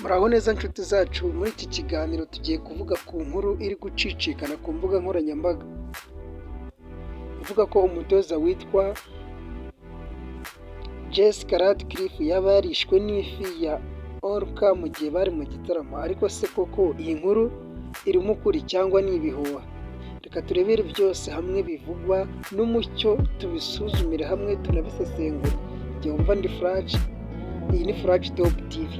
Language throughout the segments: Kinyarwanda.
Muraho neza nshuti zacu, muri iki kiganiro tugiye kuvuga ku nkuru iri gucicikana ku mbuga nkoranyambaga, ivuga ko umutoza witwa Jessica Ratcliffe yaba yarishwe n'ifi ya orca mu gihe bari mu gitaramo. Ariko se koko iyi nkuru irimo ukuri cyangwa ni ibihuha? Reka turebere byose hamwe bivugwa n'umucyo, tubisuzumire hamwe tunabisesengure. Njye wumva ndi Flash, iyi ni Flash Top TV.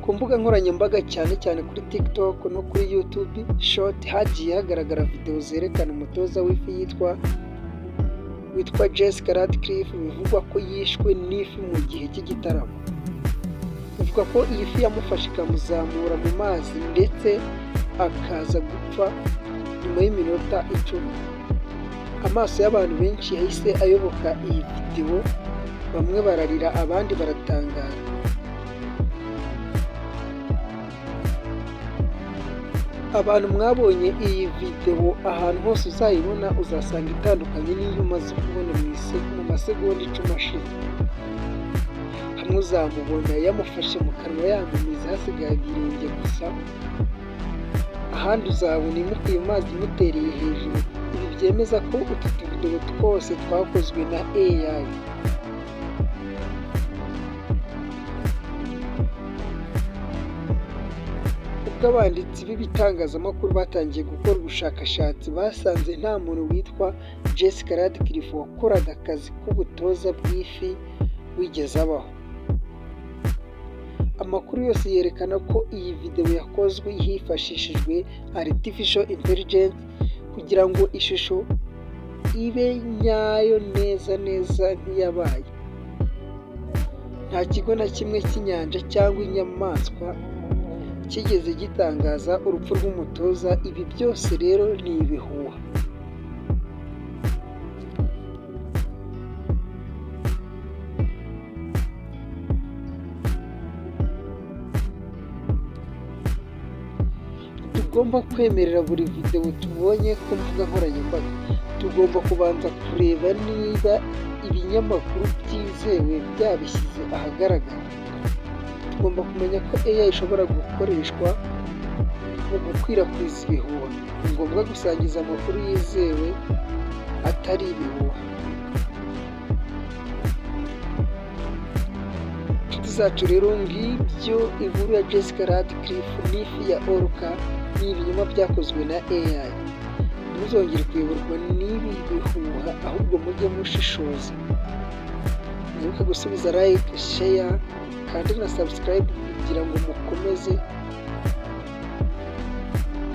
Ku mbuga nkoranyambaga cyane cyane kuri TikTok no kuri YouTube Short hagiye hagaragara video zerekana umutoza w'ifi witwa Jessica Ratcliffe, bivugwa ko yishwe n'ifi mu gihe cy'igitaramo. Bivuga ko iyi fi yamufashe ikamuzamura mu mazi ndetse akaza gupfa nyuma y'iminota 10. Amaso y'abantu benshi yahise ayoboka iyi video, bamwe bararira abandi baratangara. Abantu mwabonye iyi video ahantu hose uzayibona uzasanga itandukanye n'iyo umaze kubona mu masegonda 10 ashize. Hamwe uzamubona yamufashe mu kanwa yamumiza hasigaye ibirenge gusa, ahandi uzabona imukuye mu mazi imutereye hejuru. Ibi byemeza ko utu tuvideo twose twakozwe na AI. Ubwo abanditsi b'ibitangazamakuru batangiye gukora ubushakashatsi, basanze nta muntu witwa Jessica Ratcliffe wakoraga akazi k'ubutoza bw'ifi wigeze abaho. Amakuru yose yerekana ko iyi video yakozwe hifashishijwe artificial intelligence kugira ngo ishusho ibe nyayo neza nk'iyabaye. Nta kigo na kimwe cy'inyanja cyangwa inyamaswa kigeze gitangaza urupfu rw'umutoza. Ibi byose rero ni ibihuha. Tugomba kwemerera buri video tubonye ku mbuga nkoranyambaga. Tugomba kubanza kureba niba ibinyamakuru byizewe byabishyize ahagaragara. Tugomba kumenya ko AI ishobora gukoreshwa mu gukwirakwiza ibihuha. Ni ngombwa gusangiza amakuru yizewe atari ibihuha. Inshuti zacu rero, ngibyo inkuru ya Jessica Ratcliffe n'ifi ya orca ni ibinyoma byakozwe na AI. Ntuzongere kuyoborwa n'ibi bihuha, ahubwo mujye mushishoza. Mwibuke gusubiza like, share kandi na subscribe kugira ngo mukomeze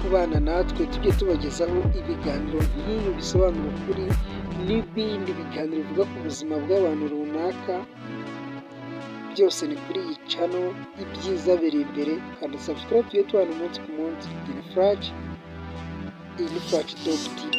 kubana natwe, tujye tubagezaho ibiganiro nk'ibi bisobanura ukuri n'ibindi biganiro bivuga ku buzima bw'abantu runaka. Byose ni kuri iyi channel, ibyiza biri imbere. Kandi subscribe tujye tubana umunsi ku munsi. Iyi ni Flash Top TV.